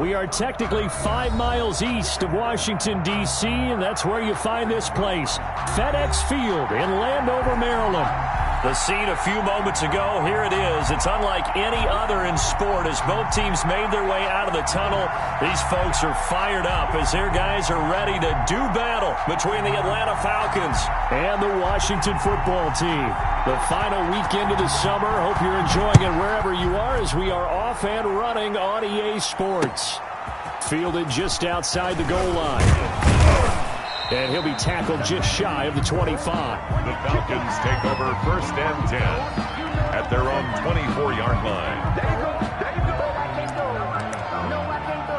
We are technically 5 miles east of Washington, D.C., and that's where you find this place, FedEx Field in Landover, Maryland. The scene a few moments ago, here it is. It's unlike any other in sport as both teams made their way out of the tunnel. These folks are fired up as their guys are ready to do battle between the Atlanta Falcons and the Washington football team. The final weekend of the summer. Hope you're enjoying it wherever you are as we are off and running on EA Sports. Fielded just outside the goal line. And he'll be tackled just shy of the 25. The Falcons take over 1st and 10 at their own 24-yard line. There you go. There you go. I can't go. No, I can't go.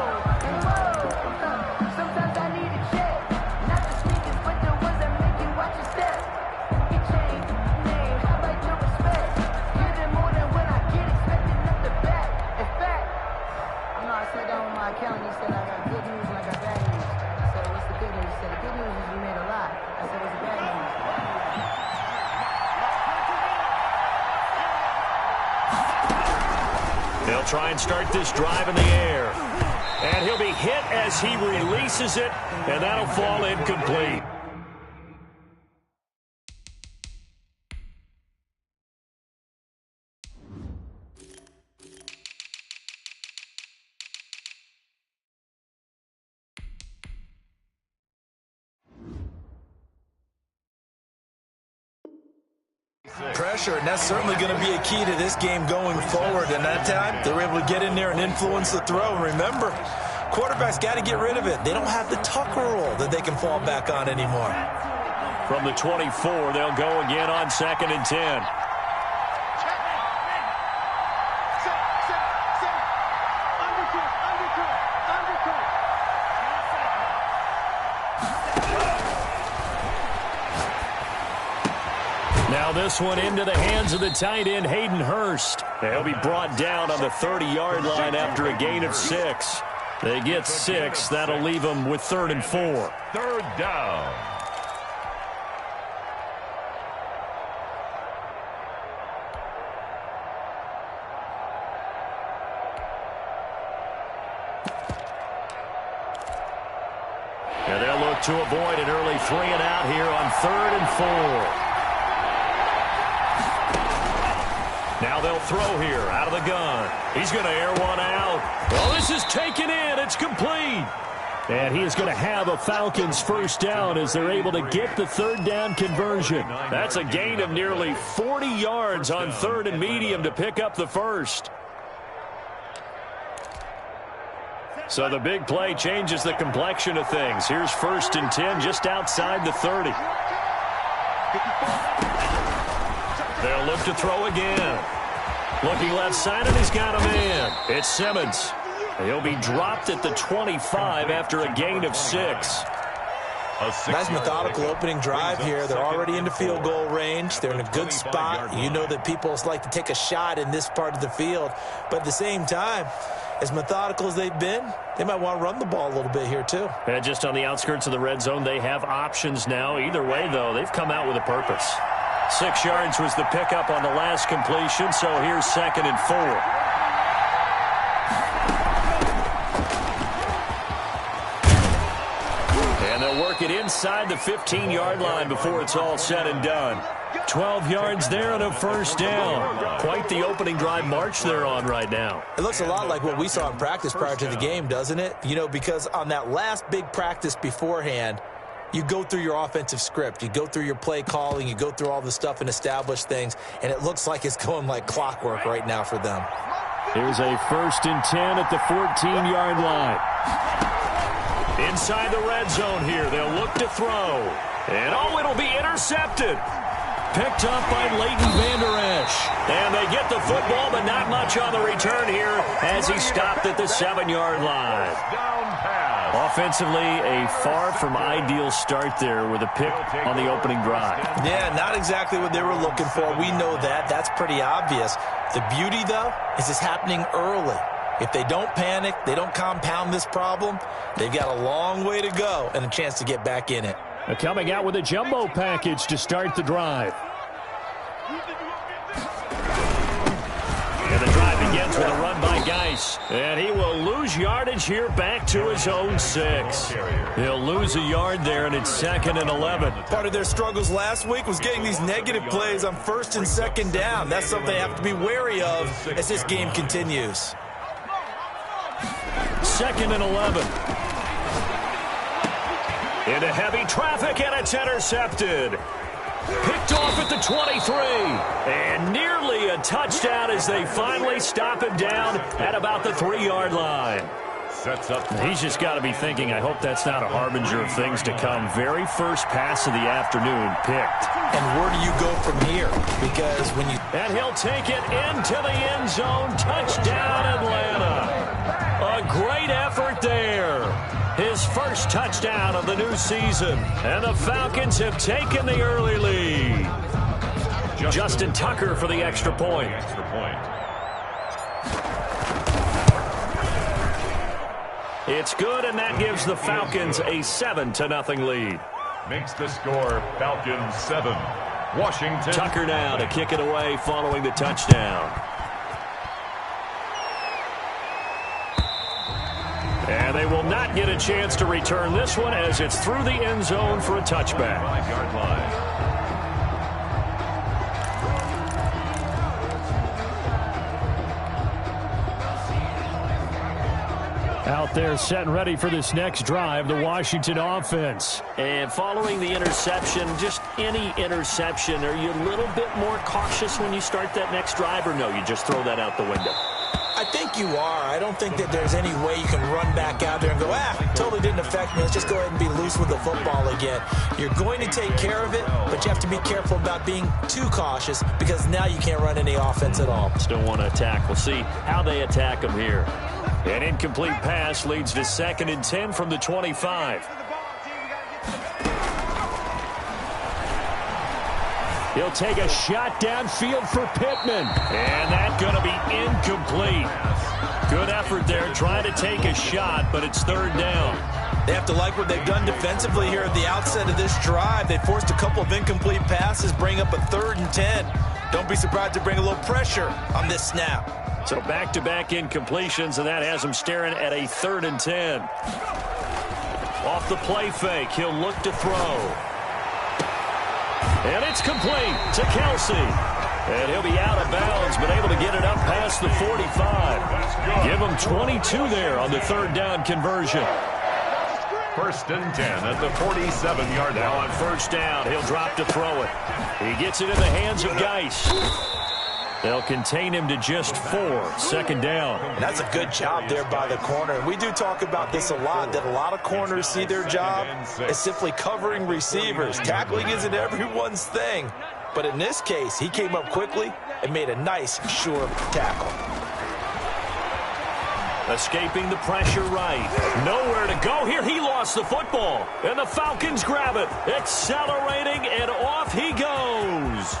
Sometimes I need a check. Not the sneakers, but the ones that make you watch your step. Get changed, name, how about your respect? Get it more than when I get expected up the back. In fact, you know, I sat down with my accountant. He said I got good news and I got bad news. I said, what's the good news? He said, the good news is you made a lot. I said, what's the bad news? They'll try and start this drive in the air. And he'll be hit as he releases it, and that'll fall incomplete. Pressure, and that's certainly going to be a key to this game going forward. And that time, they were able to get in there and influence the throw. And remember, quarterbacks got to get rid of it. They don't have the Tucker rule that they can fall back on anymore. From the 24, they'll go again on 2nd and 10. Now this one into the hands of the tight end, Hayden Hurst. They'll be brought down on the 30-yard line after a gain of 6. They get 6. That'll leave them with 3rd and 4. 3rd down. And they'll look to avoid an early 3 and out here on 3rd and 4. Now they'll throw here out of the gun. He's going to air one out. Well, this is taken in. It's complete. And he is going to have a Falcons first down as they're able to get the 3rd down conversion. That's a gain of nearly 40 yards on 3rd and medium to pick up the first. So the big play changes the complexion of things. Here's 1st and 10 just outside the 30. They'll look to throw again. Looking left side, and he's got a man. It's Simmons. He'll be dropped at the 25 after a gain of 6. Nice methodical opening drive here. They're already into field goal range. They're in a good spot. You know that people like to take a shot in this part of the field. But at the same time, as methodical as they've been, they might want to run the ball a little bit here too. And just on the outskirts of the red zone, they have options now. Either way, though, they've come out with a purpose. 6 yards was the pickup on the last completion, so here's 2nd and 4. And they'll work it inside the 15-yard line before it's all said and done. 12 yards there and a first down. Quite the opening drive march they're on right now. It looks a lot like what we saw in practice prior to the game, doesn't it? You know, because on that last big practice beforehand, you go through your offensive script. You go through your play calling. You go through all the stuff and establish things. And it looks like it's going like clockwork right now for them. Here's a 1st and 10 at the 14-yard line. Inside the red zone here. They'll look to throw. And, oh, it'll be intercepted. Picked up by Leighton Vander Esch. And they get the football, but not much on the return here as he stopped at the 7-yard line. Offensively, a far from ideal start there with a pick on the opening drive. Yeah, not exactly what they were looking for. We know that. That's pretty obvious. The beauty, though, is it's happening early. If they don't panic, they don't compound this problem, they've got a long way to go and a chance to get back in it. Coming out with a jumbo package to start the drive. And the drive begins with a run by Geis. And he will lose yardage here back to his own 6. He'll lose a yard there, and it's 2nd and 11. Part of their struggles last week was getting these negative plays on 1st and 2nd down. That's something they have to be wary of as this game continues. 2nd and 11. Into heavy traffic, and it's intercepted. Picked off at the 23. And nearly a touchdown as they finally stop him down at about the 3-yard line. Sets up. He's just got to be thinking, I hope that's not a harbinger of things to come. Very first pass of the afternoon picked. And where do you go from here? Because when you... And he'll take it into the end zone. Touchdown, Atlanta. A great effort there. His first touchdown of the new season. And the Falcons have taken the early lead. Justin Tucker for the extra point. It's good, and that gives the Falcons a 7-0 lead. Makes the score Falcons 7. Washington. Tucker now to kick it away following the touchdown. And they will not get a chance to return this one as it's through the end zone for a touchback. 5-yard line. Out there set and ready for this next drive, the Washington offense. And following the interception, just any interception, are you a little bit more cautious when you start that next drive, or no, you just throw that out the window? I think you are. I don't think that there's any way you can run back out there and go, totally didn't affect me. Let's just go ahead and be loose with the football again. You're going to take care of it, but you have to be careful about being too cautious because now you can't run any offense at all. Still want to attack. We'll see how they attack them here. An incomplete pass leads to 2nd and 10 from the 25. He'll take a shot downfield for Pittman. And that's going to be incomplete. Good effort there trying to take a shot, but it's 3rd down. They have to like what they've done defensively here at the outset of this drive. They forced a couple of incomplete passes, bring up a 3rd and 10. Don't be surprised to bring a little pressure on this snap. So back-to-back incompletions, and that has him staring at a 3rd and 10. Off the play fake, he'll look to throw. And it's complete to Kelsey. And he'll be out of bounds, but able to get it up past the 45. Give him 22 there on the 3rd down conversion. 1st and 10 at the 47-yard line. Now on 1st down, he'll drop to throw it. He gets it in the hands of Geis. They'll contain him to just 4. 2nd down. And that's a good job there by the corner. We do talk about this a lot, that a lot of corners see their job as simply covering receivers. Tackling isn't everyone's thing. But in this case, he came up quickly and made a nice, sure tackle. Escaping the pressure right. Nowhere to go here. He lost the football. And the Falcons grab it. Accelerating, and off he goes.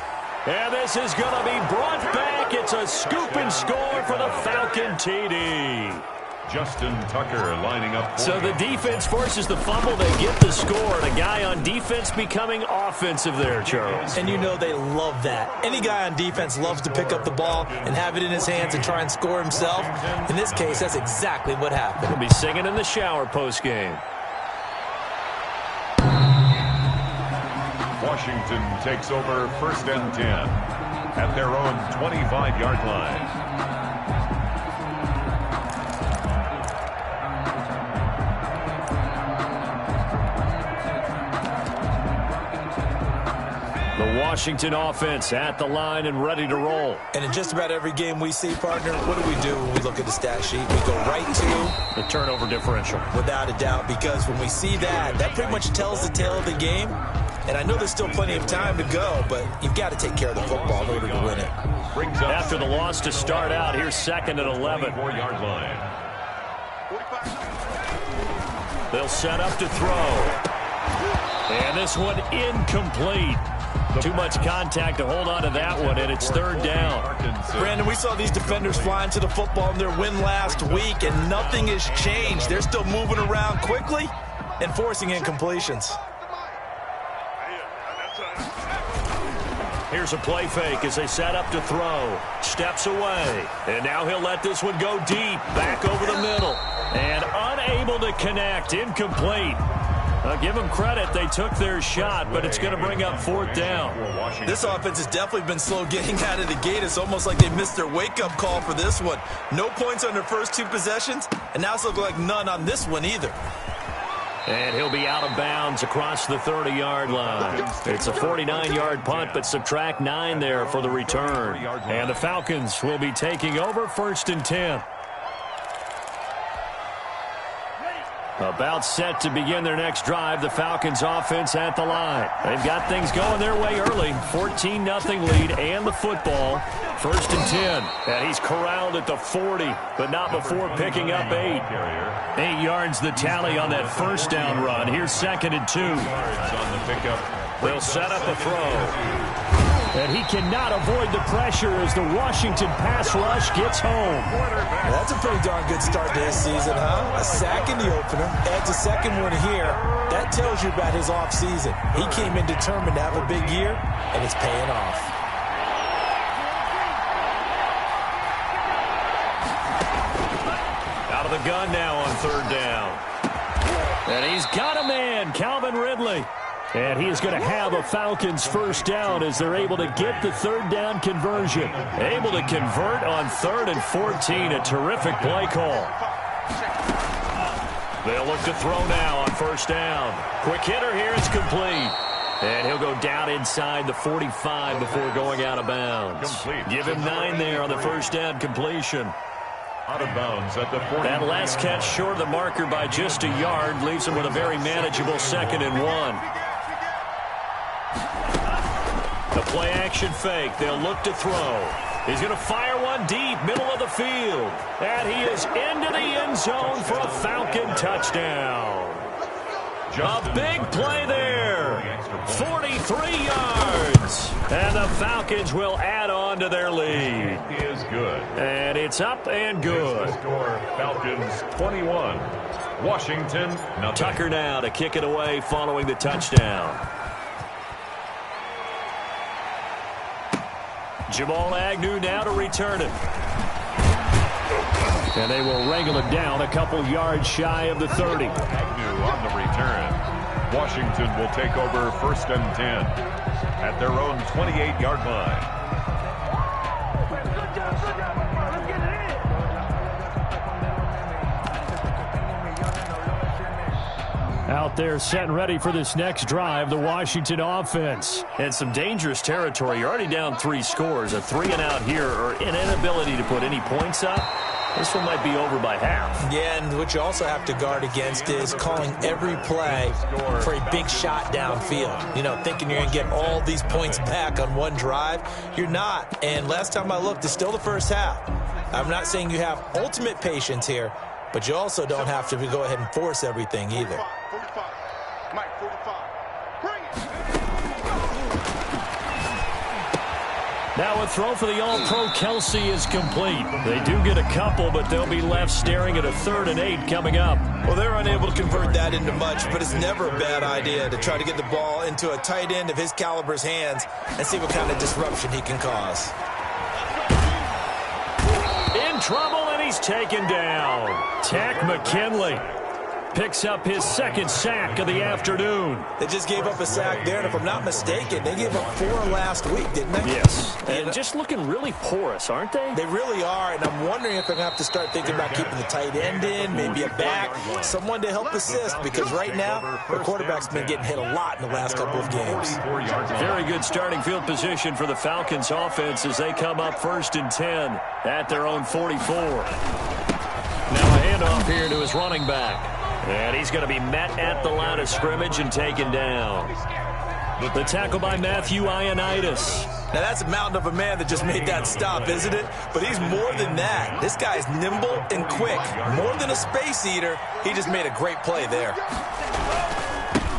And this is going to be brought back. It's a scoop and score for the Falcon TD. Justin Tucker lining up. So the defense forces the fumble. They get the score. And a guy on defense becoming offensive there, Charles. And you know they love that. Any guy on defense loves to pick up the ball and have it in his hands and try and score himself. In this case, that's exactly what happened. He'll be singing in the shower postgame. Washington takes over 1st and 10 at their own 25-yard line. The Washington offense at the line and ready to roll. And in just about every game we see, partner, what do we do when we look at the stat sheet? We go right to the turnover differential. Without a doubt, because when we see that, that pretty much tells the tale of the game. And I know there's still plenty of time to go, but you've got to take care of the football in order to win it. After the loss to start out, here's 2nd and 11. 4-yard line. They'll set up to throw. And this one incomplete. Too much contact to hold on to that one, and it's 3rd down. Brandon, we saw these defenders fly into the football in their win last week, and nothing has changed. They're still moving around quickly and forcing incompletions. Here's a play fake as they set up to throw. Steps away. And now he'll let this one go deep. Back over the middle. And unable to connect. Incomplete. Give them credit. They took their shot, but it's going to bring up fourth down. This offense has definitely been slow getting out of the gate. It's almost like they missed their wake-up call for this one. No points on their first two possessions, and now it's looking like none on this one either. And he'll be out of bounds across the 30-yard line. It's a 49-yard punt, but subtract 9 there for the return. And the Falcons will be taking over 1st and 10. About set to begin their next drive, the Falcons offense at the line. They've got things going their way early. 14-0 lead and the football. 1st and 10. And he's corralled at the 40, but not before picking up 8. 8 yards the tally on that first down run. Here's 2nd and 2. They'll set up a throw. And he cannot avoid the pressure as the Washington pass rush gets home. That's a pretty darn good start to his season, huh? A sack in the opener, adds a second one here. That tells you about his offseason. He came in determined to have a big year, and it's paying off. Out of the gun now on 3rd down. And he's got a man, Calvin Ridley. And he is going to have a Falcons first down as they're able to get the 3rd down conversion. Able to convert on 3rd and 14. A terrific play call. They'll look to throw now on 1st down. Quick hitter here is complete. And he'll go down inside the 45 before going out of bounds. Give him 9 there on the 1st down completion. Out of bounds at the 40. That last catch short of the marker by just a yard leaves him with a very manageable 2nd and 1. The play action fake. They'll look to throw. He's going to fire one deep, middle of the field. And he is into the end zone for a Falcon touchdown. A big play there. 43 yards. And the Falcons will add on to their lead. Is good. And it's up and good. Score Falcons 21. Washington nothing. Tucker now to kick it away following the touchdown. Jamal Agnew now to return it. And they will wrangle it down a couple yards shy of the 30. Agnew on the return. Washington will take over 1st and 10 at their own 28-yard line. Out there set and ready for this next drive, the Washington offense. And some dangerous territory. You're already down 3 scores. A 3-and-out here or an inability to put any points up. This one might be over by half. Yeah, and what you also have to guard against is calling every play for a big shot downfield. You know, thinking you're going to get all these points back on one drive. You're not. And last time I looked, it's still the first half. I'm not saying you have ultimate patience here, but you also don't have to go ahead and force everything either. Now a throw for the All-Pro Kelsey is complete. They do get a couple, but they'll be left staring at a 3rd and 8 coming up. Well, they're unable to convert that into much, but it's never a bad idea to try to get the ball into a tight end of his caliber's hands and see what kind of disruption he can cause. In trouble, and he's taken down. Tack McKinley picks up his 2nd sack of the afternoon. They just gave up a sack there, and if I'm not mistaken, they gave up 4 last week, didn't they? Yes, and just looking really porous, aren't they? They really are, and I'm wondering if they're going to have to start thinking about keeping the tight end in, maybe a back, someone to help assist, because right now, the quarterback's been getting hit a lot in the last couple of games. Very good starting field position for the Falcons offense as they come up 1st and 10 at their own 44. Now a handoff here to his running back. And he's going to be met at the line of scrimmage and taken down. The tackle by Matthew Ioannidis. Now that's a mountain of a man that just made that stop, isn't it? But he's more than that. This guy's nimble and quick. More than a space eater, he just made a great play there.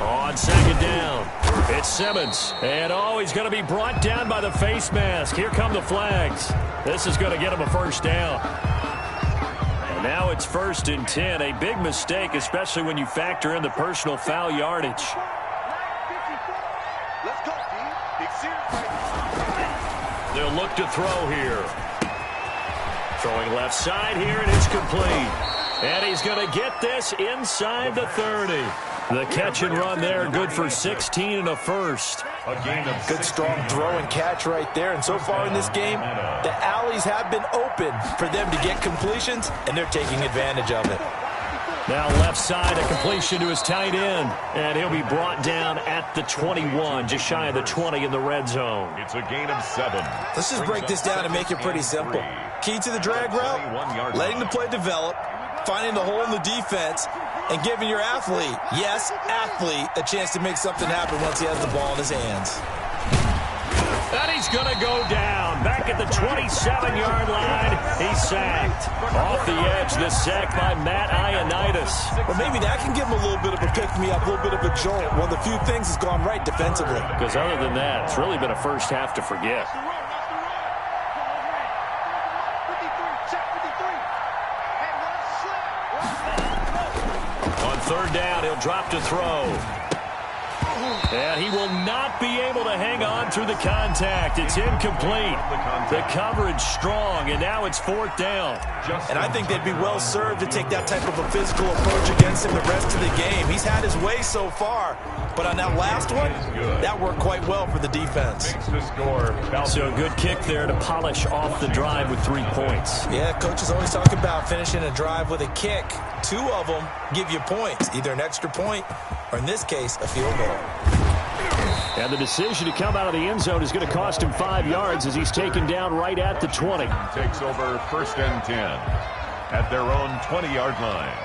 On 2nd down, it's Simmons. And he's going to be brought down by the face mask. Here come the flags. This is going to get him a first down. Now it's 1st and 10. A big mistake, especially when you factor in the personal foul yardage. Let's go, Big serious right now. They'll look to throw here. Throwing left side here, and it's complete. And he's going to get this inside the 30. The catch and run there, good for 16 and a first. Good strong throw and catch right there. And so far in this game, the alleys have been open for them to get completions, and they're taking advantage of it. Now left side, a completion to his tight end. And he'll be brought down at the 21, just shy of the 20 in the red zone. It's a gain of 7. Let's just break this down and make it pretty simple. Key to the drag route, letting the play develop, finding the hole in the defense, and giving your athlete, yes, athlete, a chance to make something happen once he has the ball in his hands. And he's going to go down. Back at the 27-yard line, he's sacked. Off the edge, the sack by Matt Ioannidis. Well, maybe that can give him a little bit of a pick-me-up, a little bit of a jolt. One of the few things has gone right defensively. Because other than that, it's really been a first half to forget. On third down, he'll drop to throw. And he will not be able to hang on through the contact. It's incomplete. The coverage strong, and now it's fourth down. And I think they'd be well served to take that type of a physical approach against him the rest of the game. He's had his way so far, but on that last one, that worked quite well for the defense. So a good kick there to polish off the drive with 3 points. Yeah, coaches always talk about finishing a drive with a kick. 2 of them give you points, either an extra point or, in this case, a field goal. And the decision to come out of the end zone is going to cost him 5 yards as he's taken down right at the 20. Takes over first and 10 at their own 20-yard line.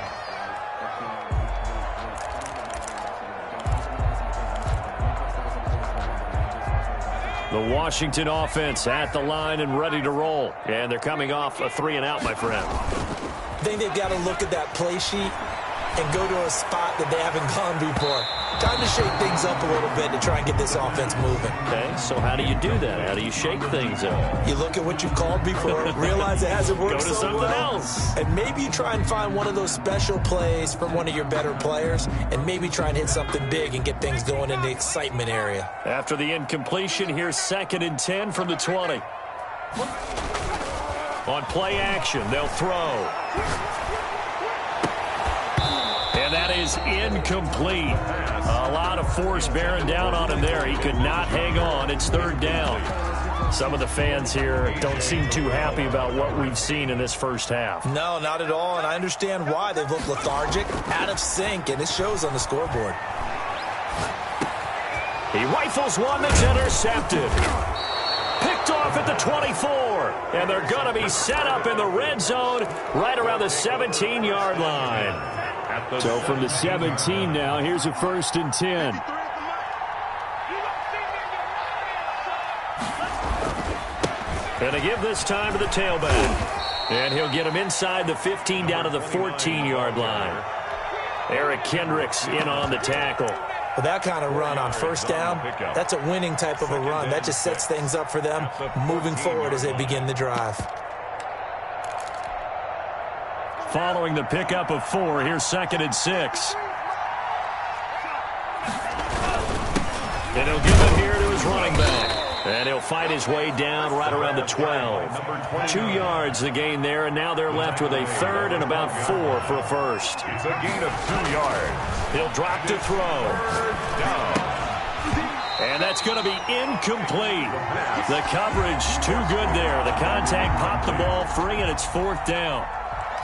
The Washington offense at the line and ready to roll. And they're coming off a 3-and-out, my friend. I think they've got to look at that play sheet and go to a spot that they haven't gone before. Time to shake things up a little bit to try and get this offense moving. Okay, so how do you do that? How do you shake things up? You look at what you've called before, realize it hasn't worked Go to so something well, else. and maybe you try and find one of those special plays from one of your better players, and maybe try and hit something big and get things going in the excitement area. After the incompletion, here's 2nd and 10 from the 20. On play action, they'll throw. And that is incomplete. A lot of force bearing down on him there. He could not hang on. It's 3rd down. Some of the fans here don't seem too happy about what we've seen in this first half. No, not at all, and I understand why. They've looked lethargic, out of sync, and it shows on the scoreboard. He rifles one that's intercepted. Picked off at the 24. And they're going to be set up in the red zone right around the 17-yard line. So from the 17 now, here's a 1st and 10. And to give this time to the tailback. And he'll get him inside the 15 down to the 14-yard line. Eric Kendricks in on the tackle. Well, that kind of run on 1st down, that's a winning type of a run. That just sets things up for them moving forward as they begin the drive. Following the pickup of 4, here's 2nd and 6. And he'll give it here to his running back. And he'll fight his way down right around the 12. 2 yards the gain there, and now they're left with a 3rd and about 4 for a first. It's a gain of 2 yards. He'll drop to throw. 3rd down. And that's going to be incomplete. The coverage too good there. The contact popped the ball free, and it's 4th down.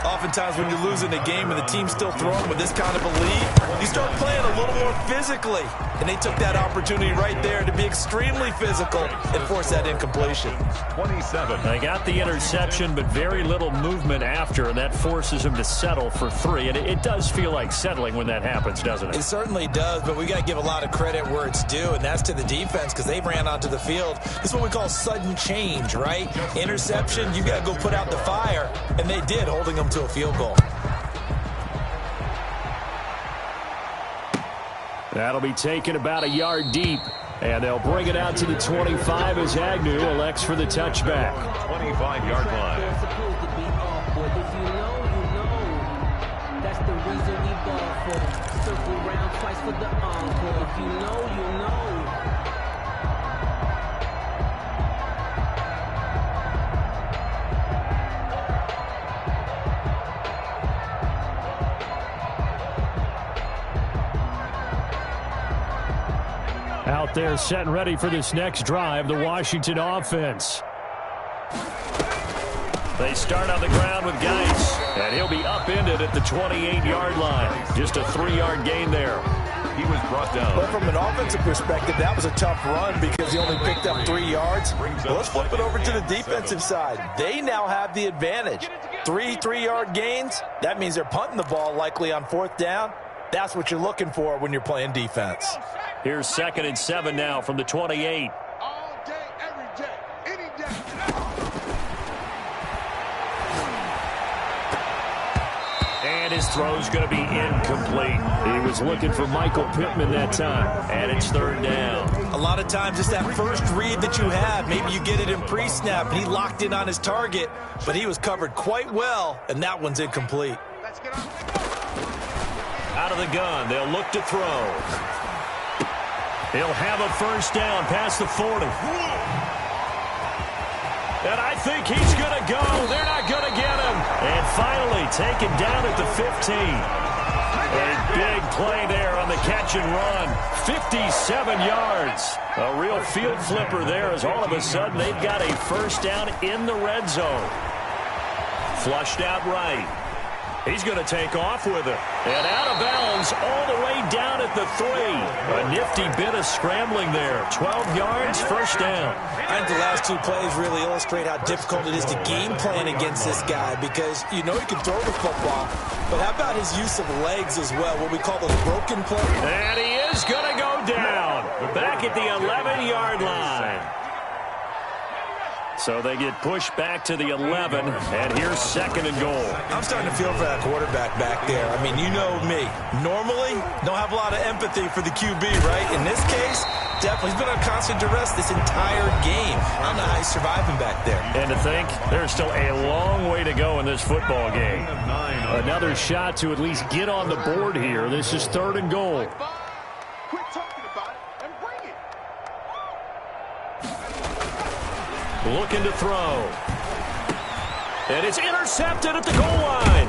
Oftentimes when you're losing a game and the team's still throwing with this kind of a lead, you start playing a little more physically. And they took that opportunity right there to be extremely physical and force that incompletion. 27. They got the interception, but very little movement after, and that forces them to settle for 3. And it does feel like settling when that happens, doesn't it? It certainly does, but we got to give a lot of credit where it's due, and that's to the defense because they ran onto the field. This is what we call sudden change, right? Interception, you got to go put out the fire, and they did, holding them to a field goal. That'll be taken about a yard deep, and they'll bring it out to the 25 as Agnew elects for the touchback. 25-yard line. They're supposed to be off, but if you know, you know. That's the reason we ball for. Circle round twice for the encore. If you know, you know. Out there set and ready for this next drive, the Washington offense. They start on the ground with Geis, and he'll be upended at the 28-yard line. Just a 3-yard gain there. He was brought down. But from an offensive perspective, that was a tough run because he only picked up 3 yards. Well, let's flip it over to the defensive side. They now have the advantage. 3-3-yard gains, that means they're punting the ball likely on 4th down. That's what you're looking for when you're playing defense. Here's 2nd and 7 now from the 28. All day, every day, any day. And his throw's going to be incomplete. He was looking for Michael Pittman that time, and it's 3rd down. A lot of times it's that first read that you have. Maybe you get it in pre-snap, and he locked in on his target, but he was covered quite well, and that one's incomplete. Let's get on. Out of the gun, they'll look to throw. He'll have a 1st down past the 40. And I think he's going to go. They're not going to get him. And finally taken down at the 15. A big play there on the catch and run. 57 yards. A real field flipper there as all of a sudden they've got a 1st down in the red zone. Flushed out right. He's going to take off with it. And out of bounds all the way down at the 3. A nifty bit of scrambling there. 12 yards, 1st down. I think the last 2 plays really illustrate how difficult it is to game plan against this guy because you know he can throw the football, but how about his use of legs as well, what we call the broken play? And he is going to go down. Back at the 11-yard line. So they get pushed back to the 11, and here's 2nd and goal. I'm starting to feel for that quarterback back there. I mean, you know me. Normally, don't have a lot of empathy for the QB, right? In this case, definitely. He's been on constant duress this entire game. I don't know how he's surviving back there. And to think, there's still a long way to go in this football game. Another shot to at least get on the board here. This is 3rd and goal. Quit talking about it and bring it. Looking to throw. And it's intercepted at the goal line.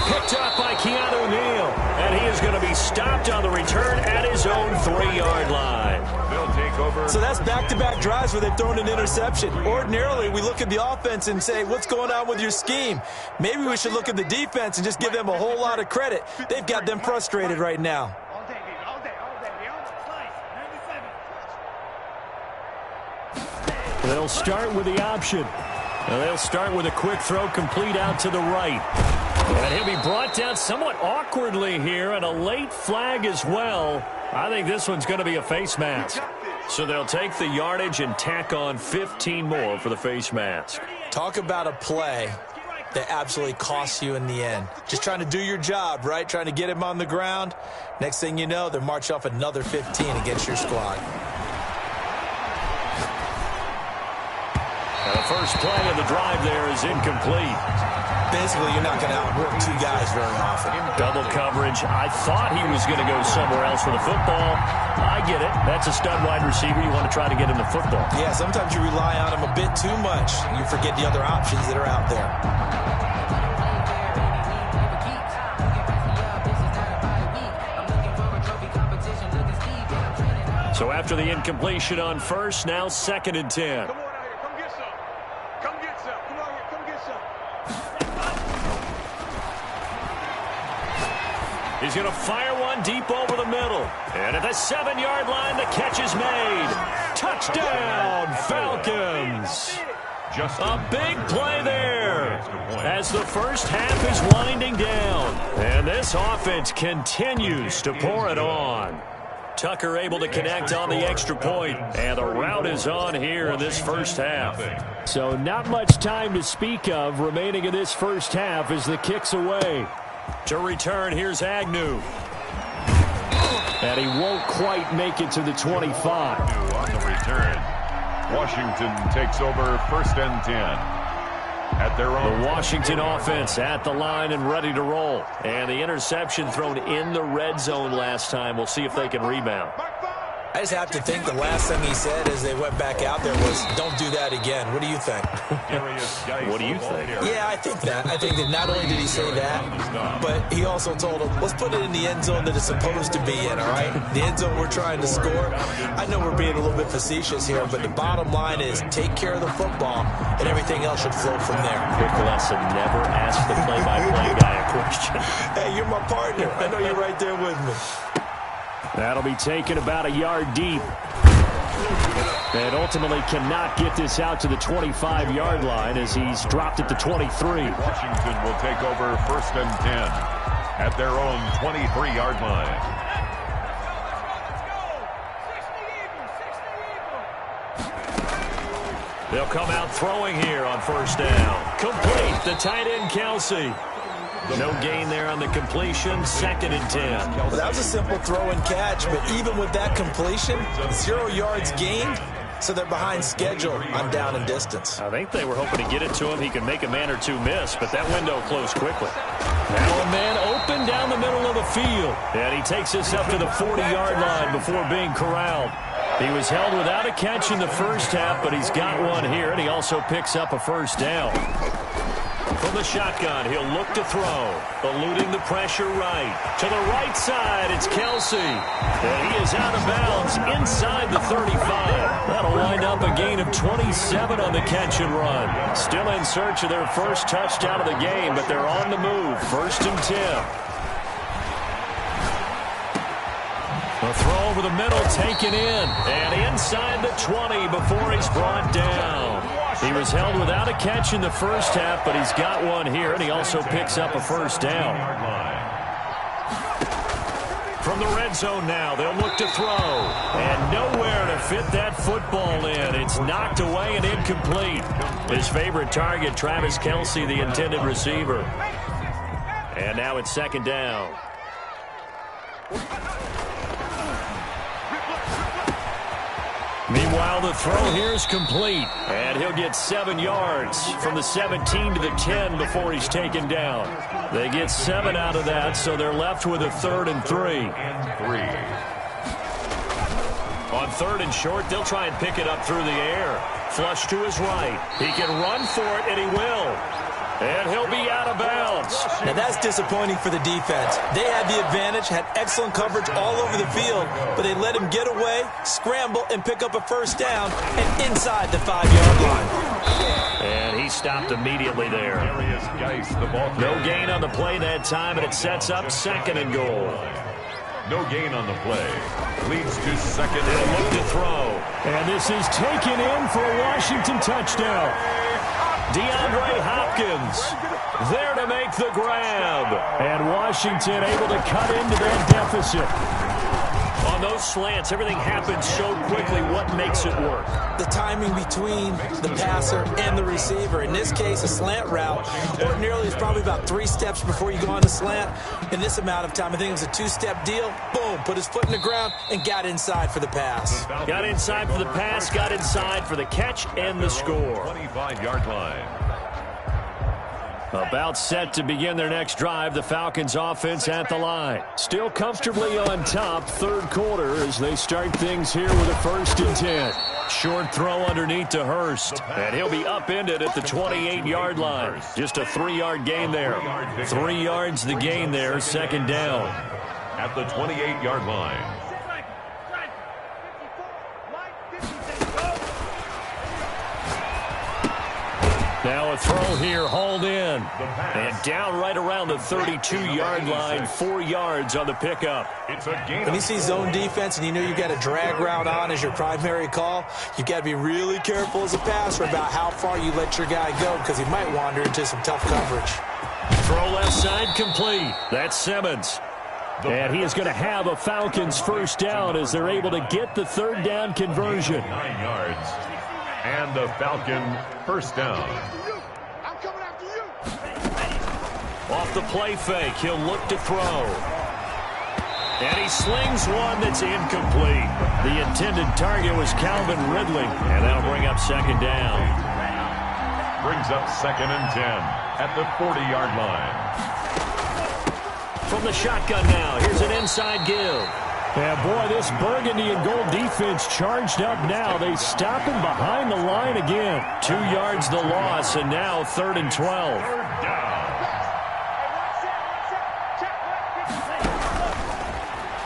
Picked up by Keanu Neal. And he is going to be stopped on the return at his own 3-yard line. They'll take over. So that's back-to-back drives where they've thrown an interception. Ordinarily, we look at the offense and say, what's going on with your scheme? Maybe we should look at the defense and just give them a whole lot of credit. They've got them frustrated right now. All day, baby, all day, all day. They'll start with the option. And they'll start with a quick throw complete out to the right. And he'll be brought down somewhat awkwardly here, and a late flag as well. I think this one's going to be a face mask. So they'll take the yardage and tack on 15 more for the face mask. Talk about a play that absolutely costs you in the end. Just trying to do your job, right? Trying to get him on the ground. Next thing you know, they're marching off another 15 against your squad. The first play of the drive there is incomplete. Basically, you're not going to outwork 2 guys very often. Double coverage. I thought he was going to go somewhere else with the football. I get it. That's a stud wide receiver. You want to try to get him the football. Yeah, sometimes you rely on him a bit too much. You forget the other options that are out there. So after the incompletion on first, now 2nd and 10. Come on out here. Come get some. Come get some. Come out here. Come get some. He's going to fire one deep over the middle. And at the 7-yard line, the catch is made. Touchdown, Falcons. A big play there as the first half is winding down. And this offense continues to pour it on. Tucker able to connect on the extra point, and the route is on here in this first half. So not much time to speak of remaining in this first half as the kick's away. To return, here's Agnew. And he won't quite make it to the 25. On the return, Washington takes over 1st and 10. At their own. The Washington offense at the line and ready to roll. And the interception thrown in the red zone last time. We'll see if they can rebound. I just have to think the last thing he said as they went back out there was, don't do that again. What do you think? What do you think? Yeah, I think that. I think that not only did he say that, but he also told him, let's put it in the end zone that it's supposed to be in, all right? The end zone we're trying to score. I know we're being a little bit facetious here, but the bottom line is take care of the football, and everything else should flow from there. Good lesson. Never ask the play-by-play guy a question. Hey, you're my partner. I know you're right there with me. That'll be taken about a yard deep. And ultimately cannot get this out to the 25-yard line as he's dropped at the 23. Washington will take over 1st and 10 at their own 23-yard line. They'll come out throwing here on 1st down. Complete, the tight end Kelsey. No gain there on the completion, 2nd and 10. Well, that was a simple throw and catch, but even with that completion, 0 yards gained, so they're behind schedule on down and distance. I think they were hoping to get it to him. He could make a man or two miss, but that window closed quickly. Now a man open down the middle of the field, and he takes this up to the 40-yard line before being corralled. He was held without a catch in the first half, but he's got one here, and he also picks up a 1st down. From the shotgun, he'll look to throw, eluding the pressure right. To the right side, it's Kelsey. And he is out of bounds inside the 35. That'll wind up a gain of 27 on the catch and run. Still in search of their first touchdown of the game, but they're on the move. 1st and 10. A throw over the middle taken in. And inside the 20 before he's brought down. He was held without a catch in the first half, but he's got one here, and he also picks up a 1st down. From the red zone now, they'll look to throw. And nowhere to fit that football in. It's knocked away and incomplete. His favorite target, Travis Kelsey, the intended receiver. And now it's 2nd down. Meanwhile, the throw here is complete, and he'll get 7 yards from the 17 to the 10 before he's taken down. They get 7 out of that, so they're left with a 3rd and 3. On 3rd and short, they'll try and pick it up through the air. Flush to his right. He can run for it, and he will. And he'll be out of bounds. Now that's disappointing for the defense. They had the advantage, had excellent coverage all over the field, but they let him get away, scramble, and pick up a 1st down and inside the 5-yard line. And he stopped immediately there. No gain on the play that time, and it sets up 2nd and goal. No gain on the play. Leads to 2nd and They'll look to throw. And this is taken in for a Washington touchdown. DeAndre Hopkins there to make the grab. And Washington able to cut into that deficit. On those slants, everything happens so quickly. What makes it work? The timing between the passer and the receiver. In this case, a slant route ordinarily is probably about 3 steps before you go on the slant. In this amount of time, I think it was a 2-step deal. Boom, put his foot in the ground and got inside for the pass. Got inside for the pass, got inside for the catch and the score. 25-yard line. About set to begin their next drive, the Falcons offense at the line. Still comfortably on top, 3rd quarter as they start things here with a 1st and 10. Short throw underneath to Hurst, and he'll be upended at the 28-yard line. Just a 3-yard gain there. 3 yards the gain there, 2nd down. At the 28-yard line. Now a throw here, hauled in. And down right around the 32-yard line, 4 yards on the pickup. When you see zone defense and you know you've got a drag route on as your primary call, you've got to be really careful as a passer about how far you let your guy go because he might wander into some tough coverage. Throw left side complete. That's Simmons. And he is going to have a Falcons 1st down as they're able to get the 3rd down conversion. 9 yards. And the Falcon 1st down. I'm coming after you. Off the play fake, he'll look to throw. And he slings one that's incomplete. The intended target was Calvin Ridley. And that'll bring up 2nd down. Brings up 2nd and 10 at the 40-yard line. From the shotgun now, here's an inside give. And boy, this burgundy and gold defense charged up now. They stop him behind the line again. 2 yards the loss, and now 3rd and 12.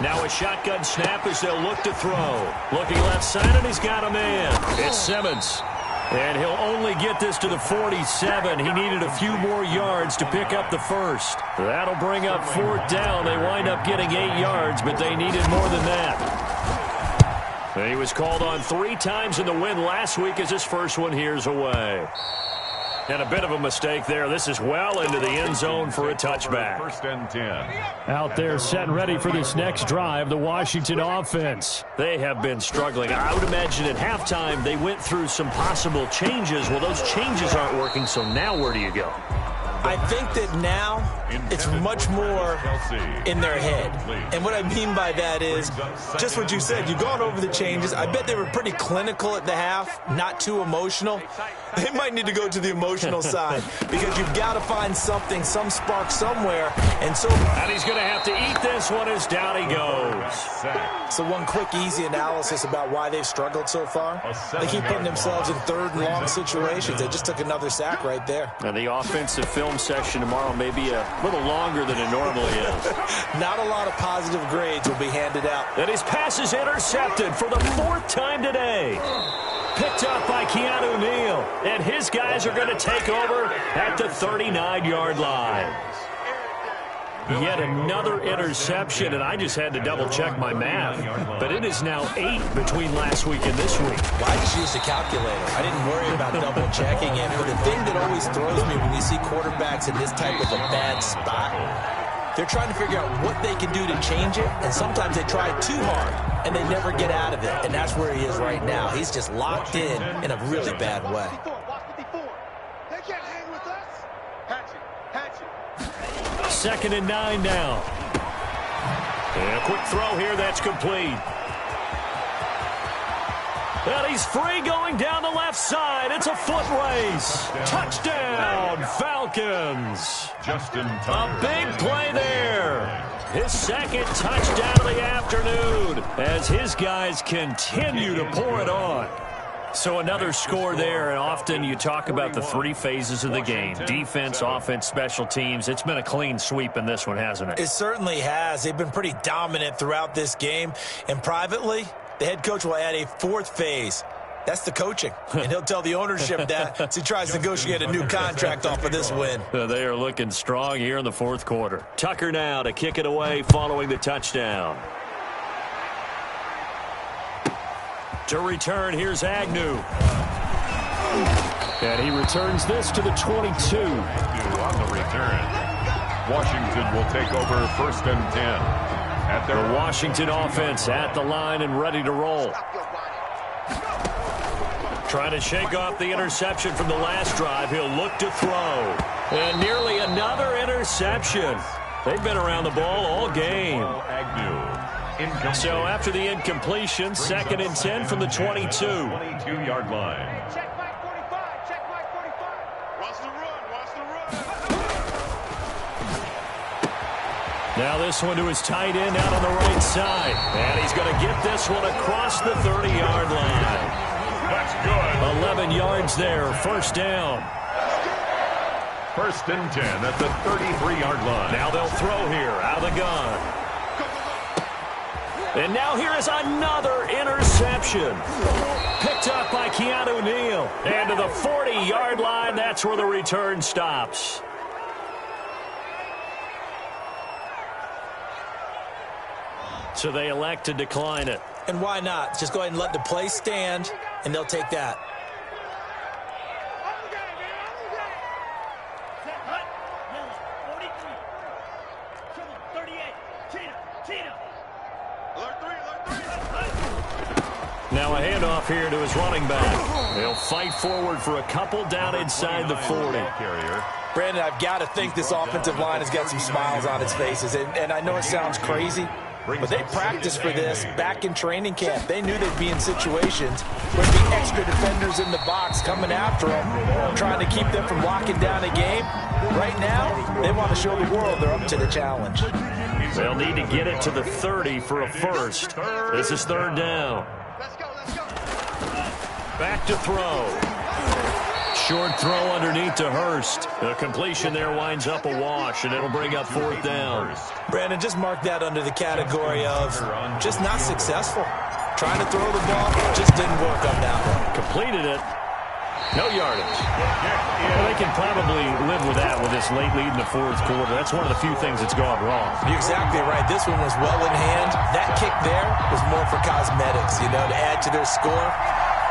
Now a shotgun snap as they'll look to throw. Looking left side, and he's got a man. It's Simmons. And he'll only get this to the 47. He needed a few more yards to pick up the first. That'll bring up 4th down. They wind up getting 8 yards, but they needed more than that. He was called on 3 times in the win last week as his first one here's away. And a bit of a mistake there. This is well into the end zone for a touchback. 1st and 10. Out there set and ready for this next drive, the Washington offense. They have been struggling. I would imagine at halftime they went through some possible changes. Well, those changes aren't working, so now where do you go? I think that now it's much more in their head. And what I mean by that is just what you said. You've gone over the changes. I bet they were pretty clinical at the half, not too emotional. They might need to go to the emotional side because you've got to find something, some spark somewhere. And he's going to have to eat this one as down he goes. So one quick, easy analysis about why they've struggled so far. They keep putting themselves in 3rd and long situations. They just took another sack right there. And the offensive film session tomorrow may be a little longer than it normally is. Not a lot of positive grades will be handed out. And his pass is intercepted for the 4th time today. Picked up by Keanu Neal. And his guys are going to take over at the 39-yard line. Yet another interception, and I just had to double-check my math. But it is now 8 between last week and this week. Well, I just used a calculator. I didn't worry about double-checking it. But the thing that always throws me when you see quarterbacks in this type of a bad spot, they're trying to figure out what they can do to change it, and sometimes they try too hard, and they never get out of it. And that's where he is right now. He's just locked in a really bad way. They can't hang with us. Hatchet. 2nd and 9 now. And a quick throw here that's complete. And he's free going down the left side. It's a foot race. Touchdown, Falcons. A big play there. His 2nd touchdown of the afternoon as his guys continue to pour it on. So another score there, and often you talk about the 3 phases of the game. Defense, offense, special teams. It's been a clean sweep in this one, hasn't it? It certainly has. They've been pretty dominant throughout this game. And privately, the head coach will add a 4th phase. That's the coaching. And he'll tell the ownership that as he tries to negotiate a new contract off of this win. They are looking strong here in the 4th quarter. Tucker now to kick it away following the touchdown. To return, here's Agnew. And he returns this to the 22. On the return, Washington will take over 1st and 10. At their the Washington offense at the line and ready to roll. Trying to shake off the interception from the last drive. He'll look to throw. And nearly another interception. They've been around the ball all game. So after the incompletion, 2nd and 10 from the 22. 22-yard line. Check back 45. Check back 45. Watch the run. Now this one to his tight end out on the right side. And he's going to get this one across the 30-yard line. That's good. 11 yards there, 1st down. 1st and 10 at the 33-yard line. Now they'll throw here out of the gun. And now here is another interception. Picked up by Keanu Neal. And to the 40-yard line, that's where the return stops. So they elect to decline it. And why not? Just go ahead and let the play stand, and they'll take that. Now a handoff here to his running back. They'll fight forward for a couple down inside the 40. Brandon, I've got to think this offensive line has got some smiles on its faces. And I know it sounds crazy, But they practiced for this back in training camp. They knew they'd be in situations where there'd be extra defenders in the box coming after them, trying to keep them from locking down a game. Right now, they want to show the world they're up to the challenge. They'll need to get it to the 30 for a first. This is third down. Let's go, let's go. Back to throw. Short throw underneath to Hurst. The completion there winds up a wash, and it'll bring up fourth down. Brandon, just mark that under the category of just not successful. Trying to throw the ball, just didn't work on that one. Completed it. No yardage. Well, they can probably live with that with this late lead in the fourth quarter. That's one of the few things that's gone wrong. You're exactly right. This one was well in hand. That kick there was more for cosmetics, to add to their score.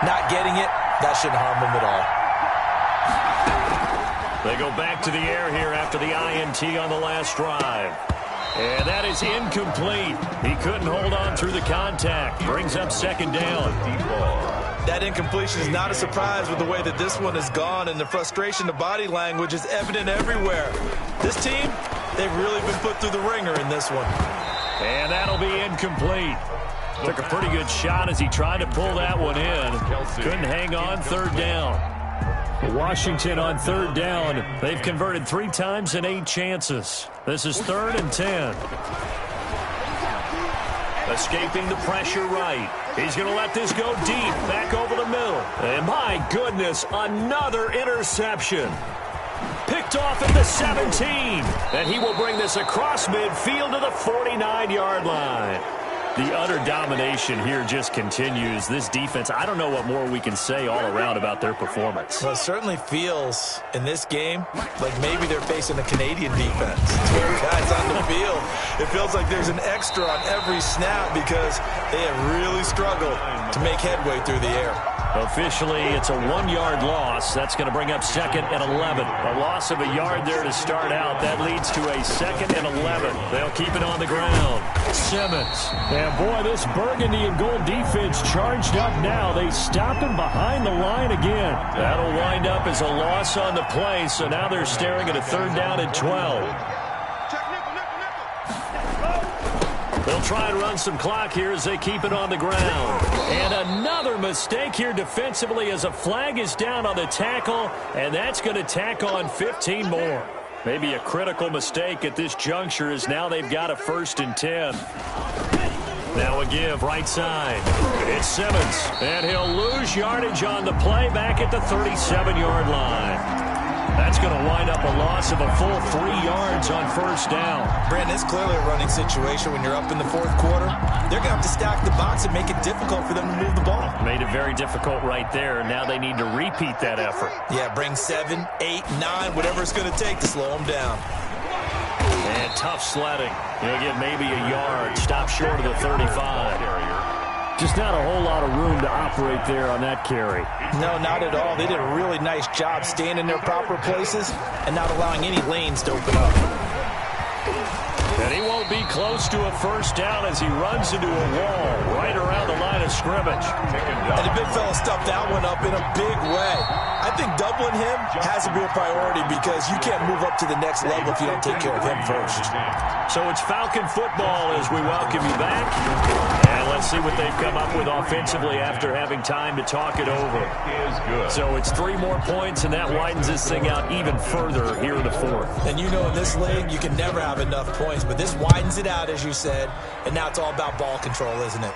Not getting it, that shouldn't harm them at all. They go back to the air here after the INT on the last drive. And that is incomplete. He couldn't hold on through the contact. Brings up second down. That incompletion is not a surprise with the way that this one has gone, and the frustration, the body language is evident everywhere. This team, they've really been put through the ringer in this one. And that'll be incomplete. Took a pretty good shot as he tried to pull that one in. Couldn't hang on, third down. Washington on third down. They've converted 3 times in 8 chances. This is 3rd and 10. Escaping the pressure right. He's going to let this go deep, back over the middle. And my goodness, another interception. Picked off at the 17. And he will bring this across midfield to the 49-yard line. The utter domination here just continues. This defense, I don't know what more we can say all around about their performance. Well, it certainly feels in this game like maybe they're facing a Canadian defense. 2 guys on the field. It feels like there's an extra on every snap because they have really struggled to make headway through the air. Officially, it's a 1-yard loss. That's going to bring up 2nd and 11. A loss of a yard there to start out. That leads to a 2nd and 11. They'll keep it on the ground. Simmons. And boy, this burgundy and gold defense charged up now. They stop him behind the line again. That'll wind up as a loss on the play. So now they're staring at a 3rd down and 12. They'll try and run some clock here as they keep it on the ground. And another mistake here defensively as a flag is down on the tackle, and that's going to tack on 15 more. Maybe a critical mistake at this juncture as now they've got a 1st and 10. Now a give right side. It's Simmons, and he'll lose yardage on the play back at the 37-yard line. That's going to wind up a loss of a full 3 yards on 1st down. Brandon, it's clearly a running situation when you're up in the 4th quarter. They're going to have to stack the box and make it difficult for them to move the ball. Made it very difficult right there. Now they need to repeat that effort. Yeah, bring 7, 8, 9, whatever it's going to take to slow them down. And tough sledding. He'll get maybe a yard. Stop short of the 35. Just not a whole lot of room to operate there on that carry. No, not at all. They did a really nice job staying in their proper places and not allowing any lanes to open up. And he won't be close to a 1st down as he runs into a wall right around the line of scrimmage. And the big fella stuffed that one up in a big way. I think doubling him has to be a priority because you can't move up to the next level if you don't take care of him first. So it's Falcon football as we welcome you back. And let's see what they've come up with offensively after having time to talk it over. So it's 3 more points, and that widens this thing out even further here in the 4th. And you know in this league, you can never have enough points, but this widens it out, as you said, and now it's all about ball control, isn't it?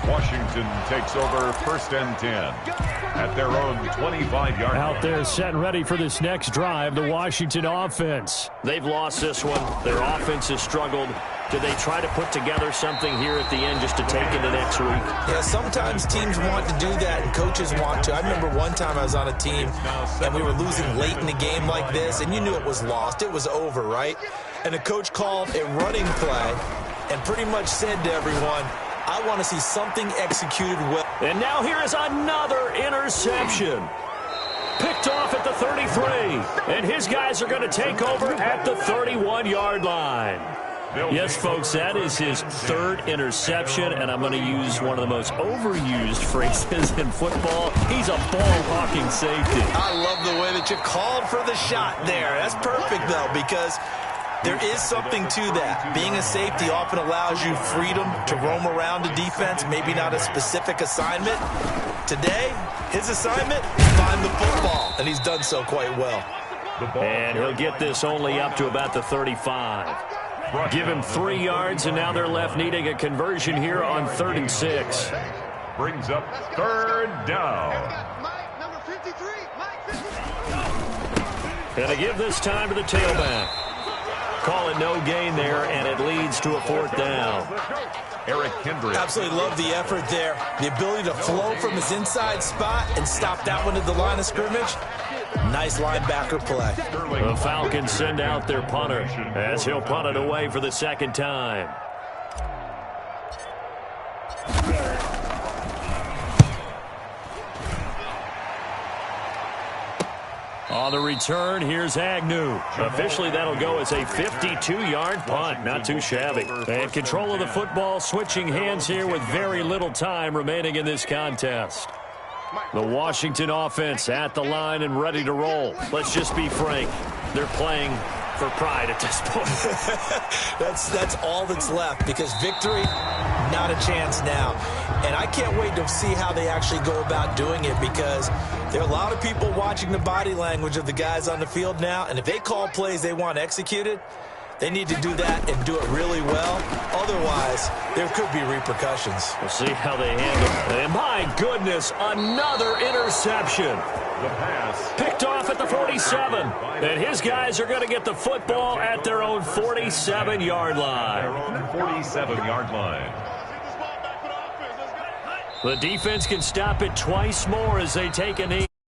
Washington takes over 1st and 10 at their own 25-yard line. Out there set and ready for this next drive, the Washington offense. They've lost this one. Their offense has struggled. Do they try to put together something here at the end just to take into next week? Yeah, sometimes teams want to do that and coaches want to. I remember one time I was on a team and we were losing late in the game like this, and you knew it was lost. It was over, right? And the coach called a running play and pretty much said to everyone, I want to see something executed well. And now here is another interception. Picked off at the 33. And his guys are going to take over at the 31-yard line. Yes, folks, that is his 3rd interception, and I'm going to use one of the most overused phrases in football. He's a ball-hawking safety. I love the way that you called for the shot there. That's perfect, though, because There is something to that. Being a safety often allows you freedom to roam around the defense, maybe not a specific assignment. Today, his assignment, find the football, and he's done so quite well. And he'll get this only up to about the 35. Give him 3 yards, and now they're left needing a conversion here on 3rd and 6. Brings up 3rd down. And to give this time to the tailback. Call it no gain there, and it leads to a 4th down. Eric Kendrick. Absolutely love the effort there. The ability to flow from his inside spot and stop that one at the line of scrimmage. Nice linebacker play. The Falcons send out their punter as he'll punt it away for the 2nd time. On the return, here's Agnew. Officially, that'll go as a 52-yard punt. Not too shabby. And control of the football, switching hands here with very little time remaining in this contest. The Washington offense at the line and ready to roll. Let's just be frank. They're playing for pride at this point. That's all that's left, because victory, not a chance now. And I can't wait to see how they actually go about doing it, because there are a lot of people watching the body language of the guys on the field now, and if they call plays they want executed, they need to do that and do it really well. Otherwise, there could be repercussions. We'll see how they handle it. And my goodness, another interception. The pass. Picked off at the 47. And his guys are going to get the football at their own 47-yard line. Their own 47-yard line. The defense can stop it twice more as they take a knee.